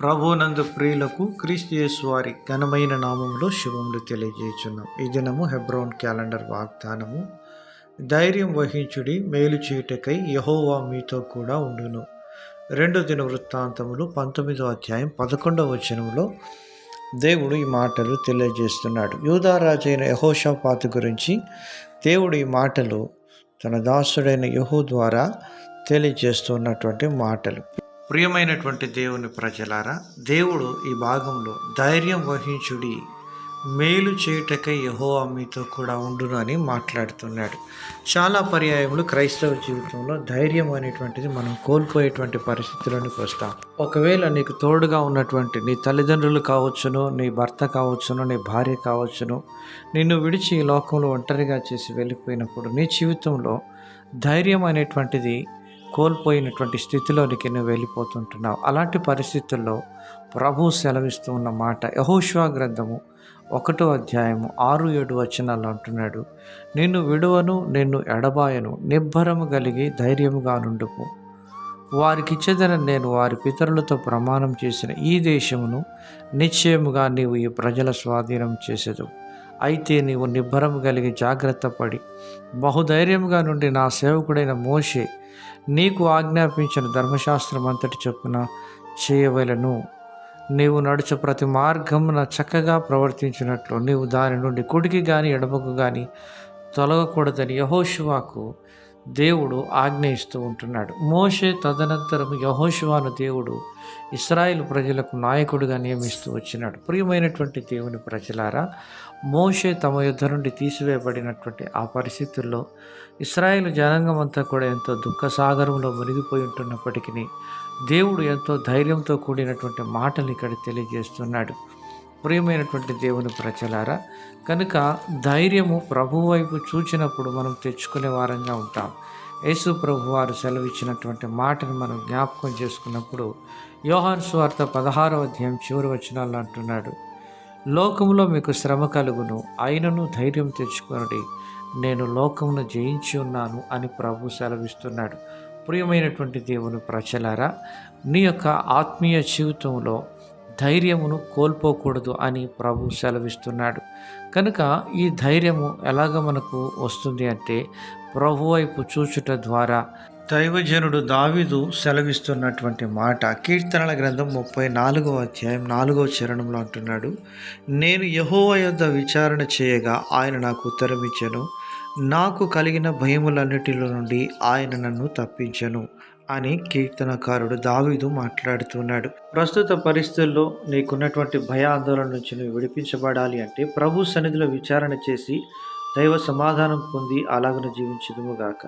ప్రభునందు ప్రియులకు క్రీస్తు యేసు వారి ఘనమైన నామములో శుభములు తెలియజేయుచున్నాం. ఈ దినము హెబ్రోన్ క్యాలెండర్ వాగ్దానము. ధైర్యం వహించుడి, మేలు చేయుటకై యెహోవా మీతో కూడా ఉండును. 2 దినవృత్తాంతములు 19వ అధ్యాయం 11వ వచనంలో దేవుడు ఈ మాటలు తెలియజేస్తున్నాడు. యూదా రాజైన యెహోషాపాతు గురించి దేవుడు ఈ మాటలు తన దాసుడైన యెహూ ద్వారా తెలియజేస్తున్నటువంటి మాటలు. ప్రియమైనటువంటి దేవుని ప్రజలారా, దేవుడు ఈ భాగంలో ధైర్యం వహించుడి, మేలు చేయుటకై యెహోవా మీతో కూడా ఉండును అని మాట్లాడుతున్నాడు. చాలా పర్యాయములు క్రైస్తవ జీవితంలో ధైర్యం అనేటువంటిది మనం కోల్పోయేటువంటి పరిస్థితుల్లోకి వస్తాం. ఒకవేళ నీకు తోడుగా ఉన్నటువంటి నీ తల్లిదండ్రులు కావచ్చును, నీ భర్త కావచ్చును, నీ భార్య కావచ్చును, నిన్ను విడిచి ఈ లోకంలో ఒంటరిగా చేసి వెళ్ళిపోయినప్పుడు నీ జీవితంలో ధైర్యం అనేటువంటిది కోల్పోయినటువంటి స్థితిలోనికి నువ్వు వెళ్ళిపోతుంటున్నావు. అలాంటి పరిస్థితుల్లో ప్రభు సెలవిస్తూ ఉన్న మాట యెహోషువ గ్రంథము 1వ అధ్యాయము 6-7 వచనాలు అంటున్నాడు. నిన్ను విడువను, నిన్ను ఎడబాయను, నిబ్బరము కలిగి ధైర్యముగా నుండుము. వారికిచ్చేదనని నేను వారి పితరులతో ప్రమాణం చేసిన ఈ దేశమును నిశ్చయముగా నీవు ఈ ప్రజల స్వాధీనం చేసేదు. అయితే నీవు నిబ్బరము కలిగి జాగ్రత్త పడి బహుధైర్యముగా నుండి నా సేవకుడైన మోషే నీకు ఆజ్ఞాపించిన ధర్మశాస్త్రం అంతటి చొప్పున చేయవలెను. నీవు నడుచు ప్రతి మార్గమున చక్కగా ప్రవర్తించినట్లు నీవు దాని నుండి కుడికి కానీ ఎడమకు కానీ తొలగకూడదని యెహోషువకు దేవుడు ఆజ్ఞ ఇస్తూ ఉంటున్నాడు. మోషే తదనంతరం యెహోషువను దేవుడు ఇశ్రాయేలు ప్రజలకు నాయకుడిగా నియమిస్తూ వచ్చినాడు. ప్రియమైనటువంటి దేవుని ప్రజలారా, మోషే తమ యుద్ధ నుండి తీసివేయబడినటువంటి ఆ పరిస్థితుల్లో ఇశ్రాయేలు జనాంగం అంతా కూడా ఎంతో దుఃఖసాగరంలో మునిగిపోయి ఉంటున్నప్పటికీ దేవుడు ఎంతో ధైర్యంతో కూడినటువంటి మాటలు ఇక్కడ తెలియజేస్తున్నాడు. ప్రియమైనటువంటి దేవుని ప్రజలారా, కనుక ధైర్యము ప్రభు వైపు చూచినప్పుడు మనం తెచ్చుకునే వారంగా ఉంటాం. యేసు ప్రభు వారు సెలవిచ్చినటువంటి మాటను మనం జ్ఞాపకం చేసుకున్నప్పుడు యోహాను సువార్త 16వ అధ్యాయం చివరి వచనాల్లో అంటున్నాడు, లోకములో మీకు శ్రమ కలుగును, అయినను ధైర్యం తెచ్చుకొనుడి, నేను లోకమును జయించి ఉన్నాను అని ప్రభు సెలవిస్తున్నాడు. ప్రియమైనటువంటి దేవుని ప్రజలారా, నీ యొక్క ఆత్మీయ జీవితంలో ధైర్యమును కోల్పోకూడదు అని ప్రభు సెలవిస్తున్నాడు. కనుక ఈ ధైర్యము ఎలాగ మనకు వస్తుంది అంటే ప్రభు వైపు చూచుట ద్వారా. దైవజనుడు దావీదు సెలవిస్తున్నటువంటి మాట కీర్తనల గ్రంథం 34వ అధ్యాయం 4వ చరణంలో అంటున్నాడు, నేను యెహోవా యొద్ద విచారణ చేయగా ఆయన నాకు ఉత్తరమిచ్చెను, నాకు కలిగిన భయములన్నిటిలో నుండి ఆయన నన్ను తప్పించెను అని కీర్తనకారుడు దావీదు మాట్లాడుతున్నాడు. ప్రస్తుత పరిస్థితుల్లో నీకున్నటువంటి భయాందోళన నుంచి నువ్వు విడిపించబడాలి అంటే ప్రభు సన్నిధిలో విచారణ చేసి దైవ సమాధానం పొంది అలాగను జీవించుదుముగాక.